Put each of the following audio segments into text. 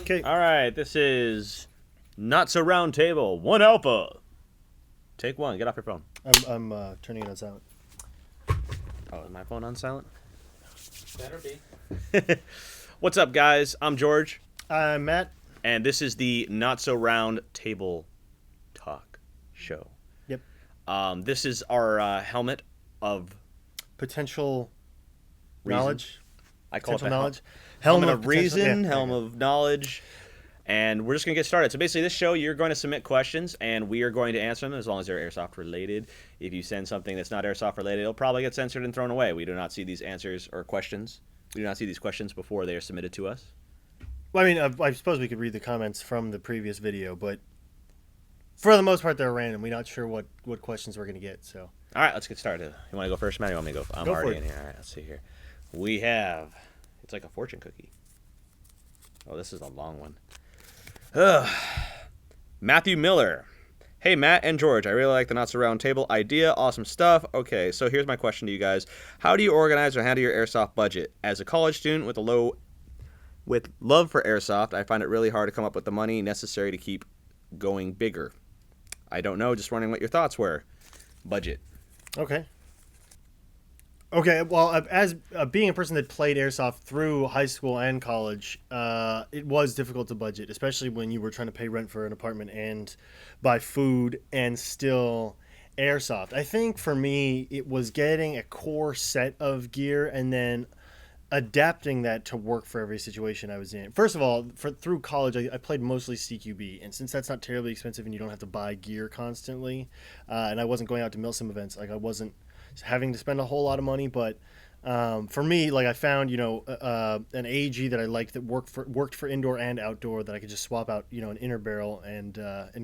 Okay. All right, this is Not So Round Table, 1 Alpha. Take 1, get off your phone. I'm turning it on silent. Oh, is my phone on silent? Better be. What's up, guys? I'm George, I'm Matt. and this is the Not So Round Table Talk Show. Yep. This is our helmet of Potential reason. knowledge. I call Potential it the knowledge. helmet of potential- reason, yeah, helm okay. of knowledge. And we're just going to get started. So basically, this show, you're going to submit questions, and we are going to answer them as long as they're Airsoft related. If you send something that's not Airsoft related, it'll probably get censored and thrown away. We do not see these answers or questions. We do not see these questions before they are submitted to us. Well, I mean, I suppose we could read the comments from the previous video, but for the most part, they're random. We're not sure what questions we're going to get. So. All right, let's get started. You want to go first, Matt? You want me to go? I'm Go for already it. in here. All right, let's see here. We have, it's like a fortune cookie. Oh, this is a long one. Matthew Miller. Hey, Matt and George, I really like the Not So Round Table idea. Awesome stuff. Okay, so here's my question to you guys. How do you organize or handle your airsoft budget? As a college student with love for airsoft, I find it really hard to come up with the money necessary to keep going bigger. I don't know, just wondering what your thoughts were. Budget. Okay. Okay, well, as being a person that played airsoft through high school and college, it was difficult to budget, especially when you were trying to pay rent for an apartment and buy food and still airsoft. I think for me, it was getting a core set of gear and then adapting that to work for every situation I was in. First of all, through college, I played mostly CQB, and since that's not terribly expensive and you don't have to buy gear constantly, and I wasn't going out to milsim events, like I wasn't having to spend a whole lot of money, but for me, like I found, an AG that I liked that worked for indoor and outdoor that I could just swap out, an inner barrel and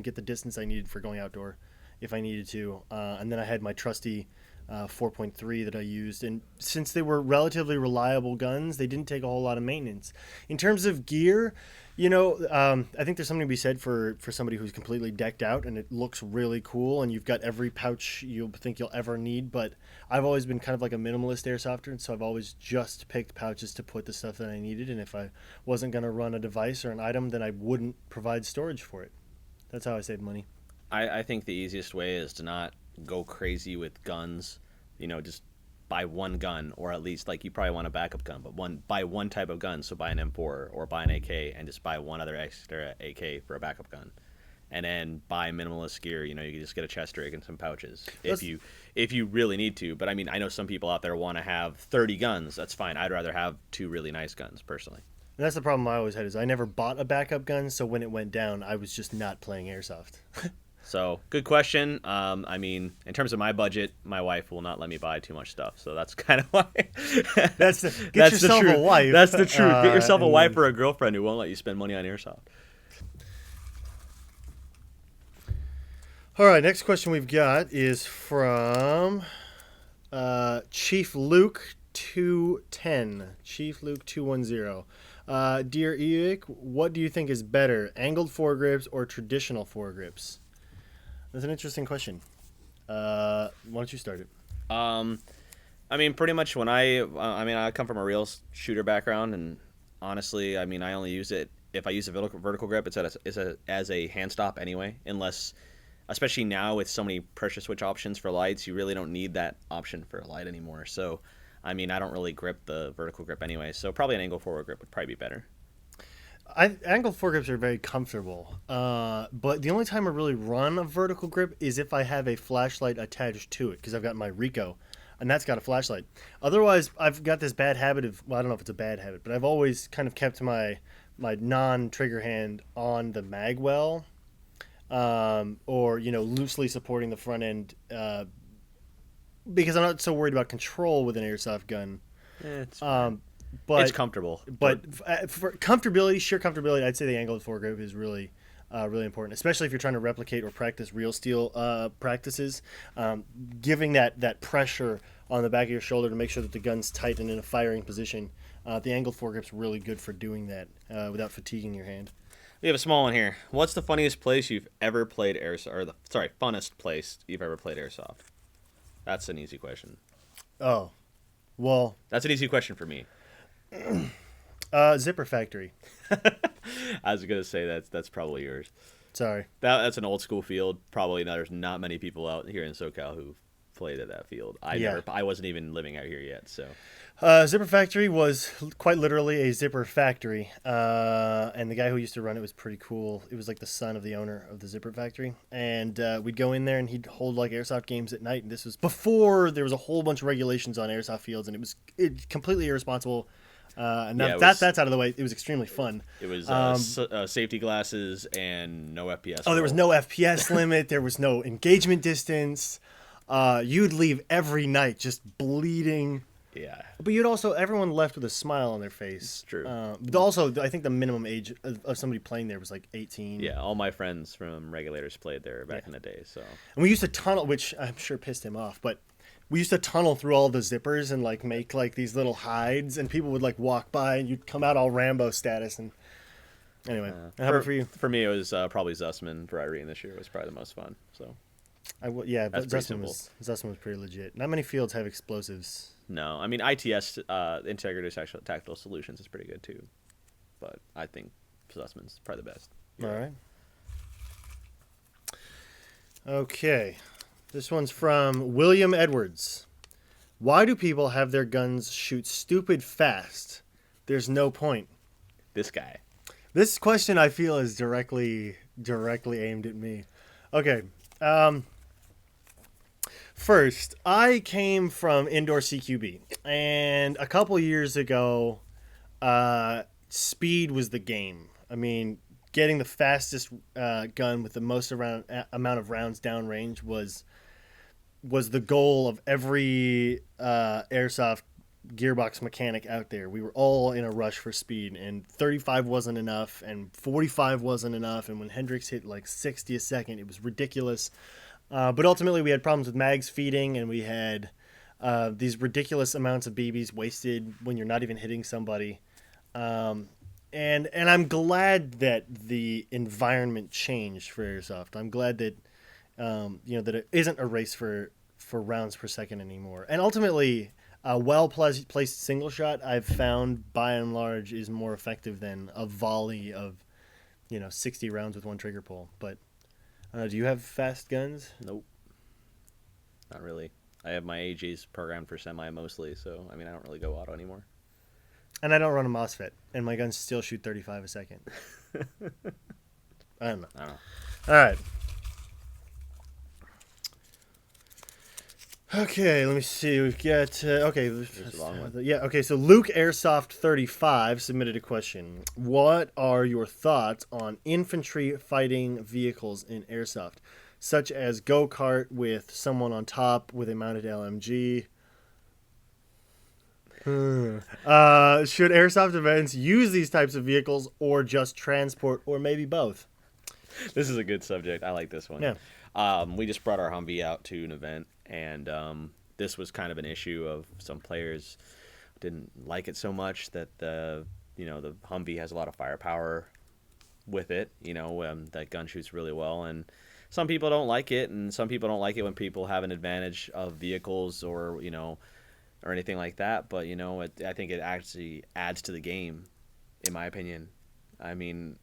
get the distance I needed for going outdoor if I needed to. And then I had my trusty 4.3 that I used, and since they were relatively reliable guns, they didn't take a whole lot of maintenance. In terms of gear, I think there's something to be said for somebody who's completely decked out and it looks really cool and you've got every pouch you'll think you'll ever need, but I've always been kind of like a minimalist airsofter, and so I've always just picked pouches to put the stuff that I needed, and if I wasn't going to run a device or an item, then I wouldn't provide storage for it. That's how I save money. I think the easiest way is to not go crazy with guns. Just buy one gun, or at least, like, you probably want a backup gun, but buy one type of gun. So buy an M4 or buy an AK and just buy one other extra AK for a backup gun. And then buy minimalist gear. You can just get a chest rig and some pouches if you really need to. But I mean, I know some people out there want to have 30 guns. That's fine. I'd rather have 2 really nice guns personally. And that's the problem I always had, is I never bought a backup gun, so when it went down, I was just not playing airsoft. So, good question. I mean, in terms of my budget, my wife will not let me buy too much stuff. So that's kind of why. Get That's yourself the truth. a wife. That's the truth. Get yourself a and- wife or a girlfriend who won't let you spend money on airsoft. All right, next question we've got is from Chief Luke 210. Chief Luke 210. Dear Evike, what do you think is better, angled foregrips or traditional foregrips? That's an interesting question. Why don't you start it? I mean, pretty much when I come from a real shooter background, and honestly, I mean, I only use it if I use a vertical grip. It's as a hand stop anyway, unless, especially now with so many pressure switch options for lights, you really don't need that option for a light anymore. So, I mean, I don't really grip the vertical grip anyway, so probably an angle forward grip would probably be better. Angled foregrips are very comfortable, but the only time I really run a vertical grip is if I have a flashlight attached to it, because I've got my Rico, and that's got a flashlight. Otherwise, I've got this bad habit of, well, I don't know if it's a bad habit, but I've always kind of kept my non-trigger hand on the mag well, or loosely supporting the front end, because I'm not so worried about control with an airsoft gun. But it's comfortable. But for comfortability, sheer comfortability, I'd say the angled foregrip is really important, especially if you're trying to replicate or practice real steel practices. Giving that pressure on the back of your shoulder to make sure that the gun's tight and in a firing position. The angled foregrip's really good for doing that without fatiguing your hand. We have a small one here. What's the funniest place you've ever played airsoft? Or funnest place you've ever played airsoft? That's an easy question. Oh, well, That's an easy question for me. Zipper Factory. I was gonna say that's probably yours. Sorry. That's an old school field. Probably there's not many people out here in SoCal who played at that field. I wasn't even living out here yet, so. Zipper Factory was quite literally a zipper factory, and the guy who used to run it was pretty cool. It was like the son of the owner of the Zipper Factory, and we'd go in there and he'd hold like airsoft games at night. And this was before there was a whole bunch of regulations on airsoft fields, and it was completely irresponsible. Now that's out of the way. It was extremely fun. It was safety glasses and no FPS. Oh, there was no FPS limit. There was no engagement distance. You'd leave every night just bleeding. Yeah. But everyone left with a smile on their face. True. But also, I think the minimum age of somebody playing there was like 18. Yeah, all my friends from Regulators played there back in the day. So. And we used to tunnel, which I'm sure pissed him off, but we used to tunnel through all the zippers and like make like these little hides, and people would like walk by, and you'd come out all Rambo status. And anyway, how about for you? For me, it was probably Zussman for Irene this year was probably the most fun. So. But Zussman was pretty legit. Not many fields have explosives. No, I mean ITS, Integrated Tactical Solutions is pretty good too, but I think Zussman's probably the best. Yeah. All right. Okay, this one's from William Edwards. Why do people have their guns shoot stupid fast? There's no point. This guy. This question I feel is directly aimed at me. Okay. First, I came from indoor CQB, and a couple years ago, speed was the game. I mean, getting the fastest gun with the most amount of rounds downrange was the goal of every airsoft gearbox mechanic out there. We were all in a rush for speed, and 35 wasn't enough, and 45 wasn't enough, and when Hendrix hit like 60 a second, it was ridiculous. But ultimately, we had problems with mags feeding, and we had these ridiculous amounts of BBs wasted when you're not even hitting somebody. And I'm glad that the environment changed for airsoft. I'm glad that that it isn't a race for rounds per second anymore. And ultimately, a well-placed single shot I've found by and large is more effective than a volley of 60 rounds with one trigger pull. But do you have fast guns? Nope. Not really. I have my AGs programmed for semi mostly, so I mean I don't really go auto anymore. And I don't run a MOSFET, and my guns still shoot 35 a second. I don't know. All right. Okay, let me see. We've got okay. There's a long one. Yeah. Okay. So Luke Airsoft 35 submitted a question. What are your thoughts on infantry fighting vehicles in airsoft, such as go-kart with someone on top with a mounted LMG? Should airsoft events use these types of vehicles, or just transport, or maybe both? This is a good subject. I like this one. Yeah. We just brought our Humvee out to an event, and this was kind of an issue of some players didn't like it so much that the Humvee has a lot of firepower with it. That gun shoots really well, and some people don't like it, and some people don't like it when people have an advantage of vehicles or anything like that. But I think it actually adds to the game, in my opinion. I mean,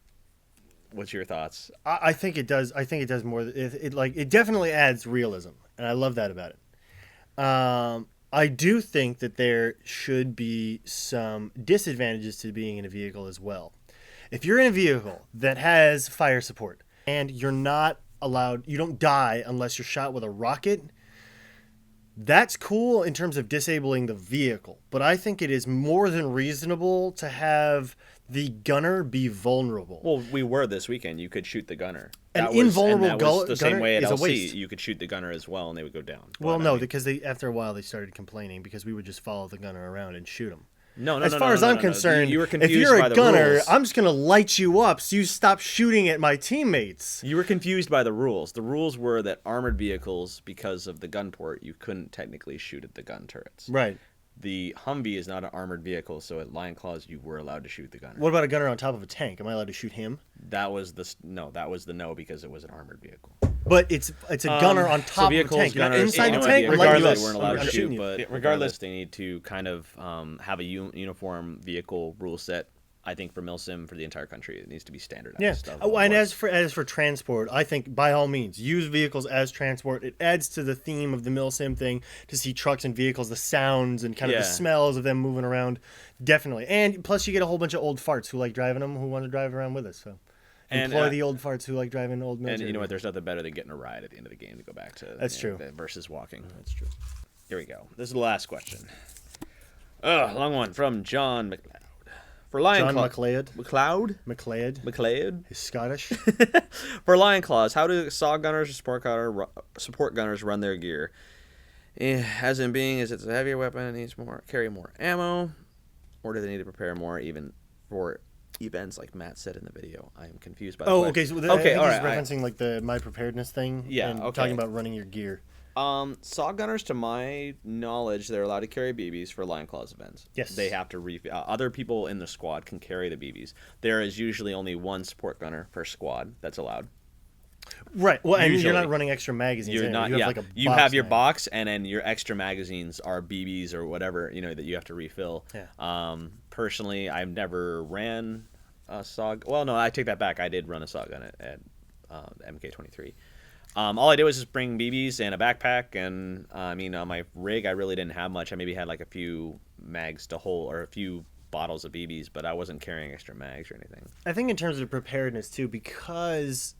what's your thoughts? I think it does. I think it does more. It definitely adds realism, and I love that about it. I do think that there should be some disadvantages to being in a vehicle as well. If you're in a vehicle that has fire support and you're not allowed, you don't die unless you're shot with a rocket, that's cool in terms of disabling the vehicle. But I think it is more than reasonable to have the gunner be vulnerable. Well, we were this weekend. You could shoot the gunner. Invulnerable gunner the same way at is a LC. waste. You could shoot the gunner as well, and they would go down. Well, no, because after a while they started complaining because we would just follow the gunner around and shoot him. As far as I'm concerned, you were confused if you're by a the gunner, rules. I'm just going to light you up so you stop shooting at my teammates. You were confused by the rules. The rules were that armored vehicles, because of the gun port, you couldn't technically shoot at the gun turrets. Right. The Humvee is not an armored vehicle, so at Lion Claws you were allowed to shoot the gunner. What about a gunner on top of a tank? Am I allowed to shoot him? That was the no because it was an armored vehicle. But it's a gunner on top of a tank. You're not inside the tank. Regardless, they weren't allowed to shooting shoot, but regardless, they need to kind of have a uniform vehicle rule set I think for milsim for the entire country, it needs to be standardized. Yeah. Stuff Oh, and as for transport, I think by all means use vehicles as transport. It adds to the theme of the milsim thing to see trucks and vehicles, the sounds and kind of the smells of them moving around. Definitely, and plus you get a whole bunch of old farts who like driving them, who want to drive around with us. So. Employ the old farts who like driving old military. And you know what? There's nothing better than getting a ride at the end of the game to go back to. That's true. Versus walking. That's true. Here we go. This is the last question. Long one from John McLeod. For Lion John Claw- McLeod. McLeod? He's Scottish. For Lion Claws, how do SOG Gunners or support gunners run their gear? As in being, is it a heavier weapon, it needs carry more ammo? Or do they need to prepare more even for events like Matt said in the video? I am confused by the question. Okay. So I think he's referencing like the my preparedness thing. Yeah, and okay. talking about running your gear. SOG Gunners, to my knowledge, they're allowed to carry BBs for Lion Claws events. Yes. They have to other people in the squad can carry the BBs. There is usually only one support gunner per squad that's allowed. Right. Well, and Usually. you're not running extra magazines. You're in. not. You have Yeah. like a You box have your mag. box, and then your extra magazines are BBs or whatever that you have to refill. Yeah. Personally, I've never ran a SOG. Well, no, I take that back. I did run a SOG gun at MK23. All I did was just bring BBs and a backpack, and on my rig, I really didn't have much. I maybe had like a few mags to hold, or a few bottles of BBs, but I wasn't carrying extra mags or anything. I think in terms of preparedness too, because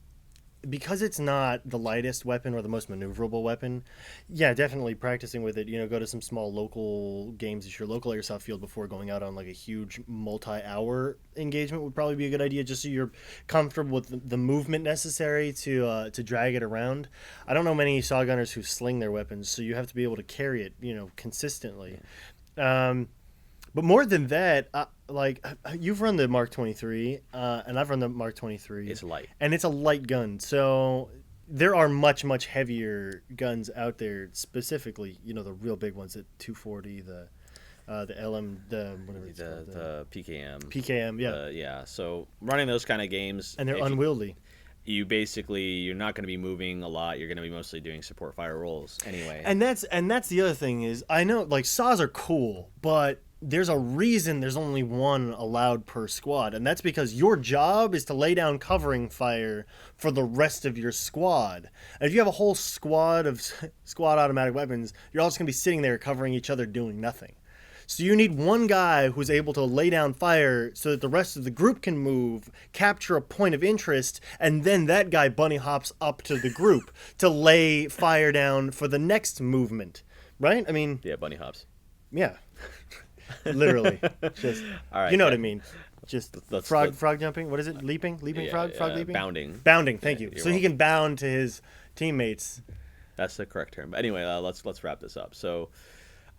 it's not the lightest weapon or the most maneuverable weapon. Yeah, definitely practicing with it. Go to some small local games at your local airsoft field before going out on like a huge multi-hour engagement would probably be a good idea, just so you're comfortable with the movement necessary to drag it around. I don't know many SOG gunners who sling their weapons, so you have to be able to carry it, consistently. But more than that, you've run the Mark 23, and I've run the Mark 23. It's light. And it's a light gun. So there are much, much heavier guns out there, specifically, the real big ones, the 240, the LM, whatever it's called. The PKM. PKM, yeah. Yeah, so running those kind of games. And they're unwieldy. You're not going to be moving a lot. You're going to be mostly doing support fire rolls anyway. And that's the other thing is, I know, saws are cool, but there's a reason there's only one allowed per squad, and that's because your job is to lay down covering fire for the rest of your squad. And if you have a whole squad of squad automatic weapons, you're all just going to be sitting there covering each other doing nothing. So you need one guy who's able to lay down fire so that the rest of the group can move, capture a point of interest, and then that guy bunny hops up to the group to lay fire down for the next movement. Right? Yeah, bunny hops. Yeah. Literally. Just, all right, you know what I mean. Just let's frog jumping. What is it? Leaping frog leaping. Bounding. Thank you. You're So he can bound to his teammates. That's the correct term. But anyway, let's wrap this up. So,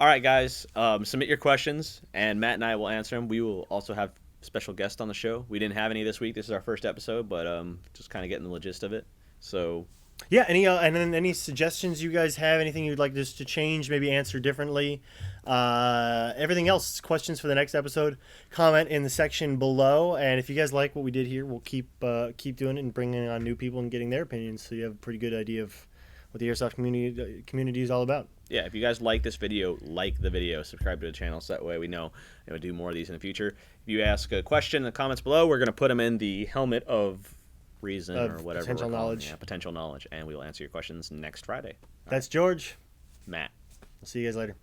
all right, guys, submit your questions, and Matt and I will answer them. We will also have special guests on the show. We didn't have any this week. This is our first episode, but just kind of getting the gist of it. So. Yeah, and then any suggestions you guys have, anything you'd like us to change, maybe answer differently, everything else, questions for the next episode, comment in the section below. And if you guys like what we did here, we'll keep doing it and bringing on new people and getting their opinions, so you have a pretty good idea of what the Airsoft community is all about. Yeah, if you guys like this video, like the video, subscribe to the channel, so that way we know and we'll do more of these in the future. If you ask a question in the comments below, we're going to put them in the helmet of reason or whatever potential knowledge. Yeah, potential knowledge, and we will answer your questions next Friday. That's George. Matt. I'll see you guys later.